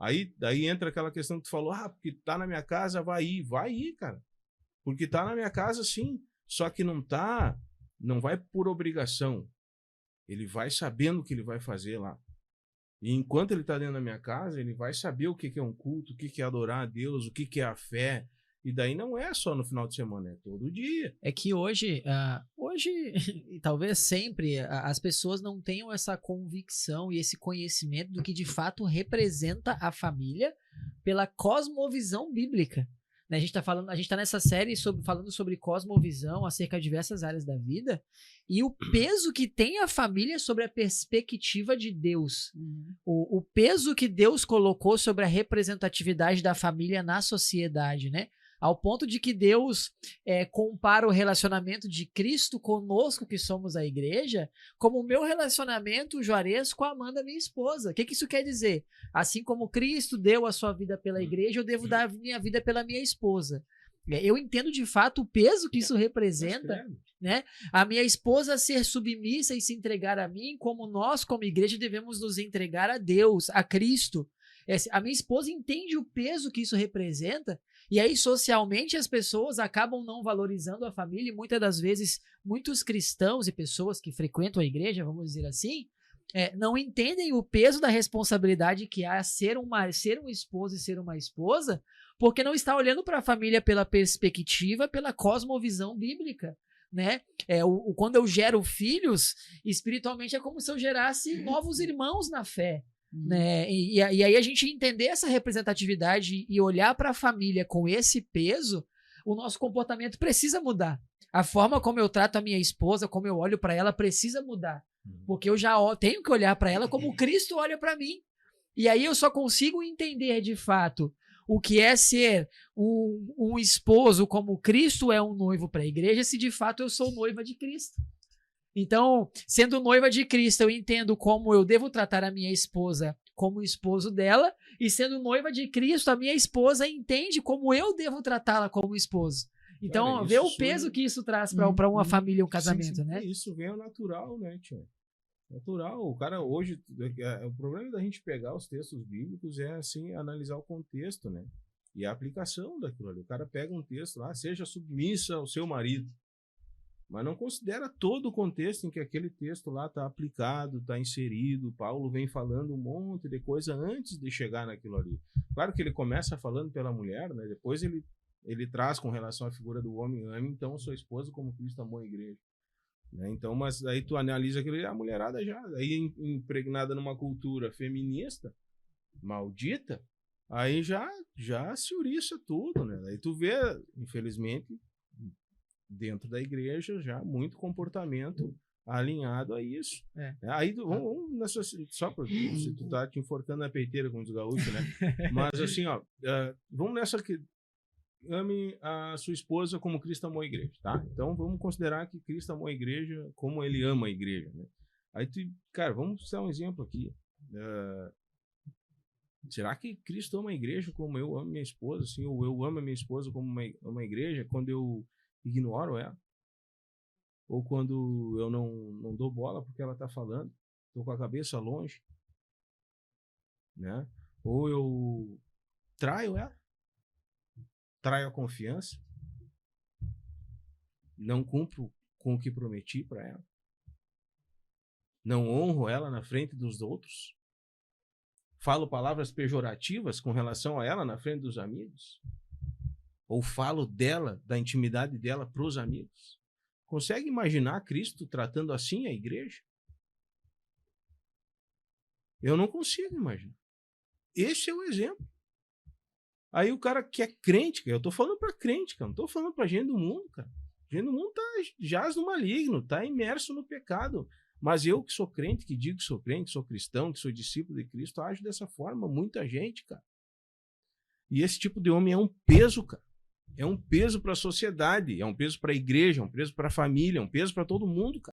Aí daí entra aquela questão que tu falou, porque tá na minha casa, vai ir, cara. Porque tá na minha casa, sim. Só que não vai por obrigação. Ele vai sabendo o que ele vai fazer lá. E enquanto ele tá dentro da minha casa, ele vai saber o que é um culto, o que é adorar a Deus, o que é a fé. E daí não é só no final de semana, é todo dia. É que hoje e talvez sempre, as pessoas não tenham essa convicção e esse conhecimento do que de fato representa a família pela cosmovisão bíblica. Né? A gente tá nessa série falando sobre cosmovisão acerca de diversas áreas da vida e o peso que tem a família sobre a perspectiva de Deus. O peso que Deus colocou sobre a representatividade da família na sociedade, né? Ao ponto de que Deus compara o relacionamento de Cristo conosco, que somos a igreja, como o meu relacionamento, Juarez, com a Amanda, minha esposa. O que isso quer dizer? Assim como Cristo deu a sua vida pela igreja, eu devo dar a minha vida pela minha esposa. Eu entendo de fato o peso que isso representa, né? A minha esposa ser submissa e se entregar a mim, como nós, como igreja, devemos nos entregar a Deus, a Cristo. A minha esposa entende o peso que isso representa. E aí, socialmente, as pessoas acabam não valorizando a família e muitas das vezes, muitos cristãos e pessoas que frequentam a igreja, vamos dizer assim, não entendem o peso da responsabilidade que há ser um esposo e ser uma esposa, porque não está olhando para a família pela perspectiva, pela cosmovisão bíblica. Né? Quando eu gero filhos, espiritualmente é como se eu gerasse novos irmãos na fé. Né? E aí a gente entender essa representatividade e olhar para a família com esse peso, o nosso comportamento precisa mudar. A forma como eu trato a minha esposa, como eu olho para ela, precisa mudar. Porque eu já tenho que olhar para ela como Cristo olha para mim. E aí eu só consigo entender de fato o que é ser um esposo como Cristo é um noivo para a igreja, se de fato eu sou noiva de Cristo. Então, sendo noiva de Cristo, eu entendo como eu devo tratar a minha esposa como esposo dela, e sendo noiva de Cristo, a minha esposa entende como eu devo tratá-la como esposo. Então, cara, vê o peso que isso traz para uma família, um casamento, sim, né? Isso vem ao natural, né, tio? Natural. O cara hoje, o problema da gente pegar os textos bíblicos é, assim, analisar o contexto, né? E a aplicação daquilo ali. O cara pega um texto lá, seja submissa ao seu marido, mas não considera todo o contexto em que aquele texto lá está aplicado, está inserido. Paulo vem falando um monte de coisa antes de chegar naquilo ali. Claro que ele começa falando pela mulher, né? Depois ele traz com relação à figura do homem, ame então sua esposa como Cristo amou a igreja. Né? Então, mas aí tu analisa aquilo, a mulherada já aí impregnada numa cultura feminista, maldita, aí já se ouriça tudo, né? Aí tu vê, infelizmente, dentro da igreja já muito comportamento alinhado a isso. Aí vamos nessa, só para se tu tá te enforcando na peiteira com os gaúchos, né? Mas assim, ó, vamos nessa que ame a sua esposa como Cristo amou a igreja, tá? Então vamos considerar que Cristo amou a igreja como ele ama a igreja, né? Aí cara, vamos dar um exemplo aqui. Será que Cristo ama a igreja como eu amo minha esposa, assim, ou eu amo a minha esposa como uma igreja quando eu ignoro ela? Ou quando eu não dou bola porque ela está falando, estou com a cabeça longe, né? Ou eu traio ela, traio a confiança, não cumpro com o que prometi para ela, não honro ela na frente dos outros, falo palavras pejorativas com relação a ela na frente dos amigos, ou falo dela, da intimidade dela para os amigos. Consegue imaginar Cristo tratando assim a igreja? Eu não consigo imaginar. Esse é o exemplo. Aí o cara que é crente, eu tô falando para crente, cara, não tô falando para gente do mundo, cara. Gente do mundo jaz no maligno, tá imerso no pecado. Mas eu que sou crente, que digo que sou crente, que sou cristão, que sou discípulo de Cristo, ajo dessa forma, muita gente, cara. E esse tipo de homem é um peso, cara. É um peso para a sociedade, é um peso para a igreja, é um peso para a família, é um peso para todo mundo, cara.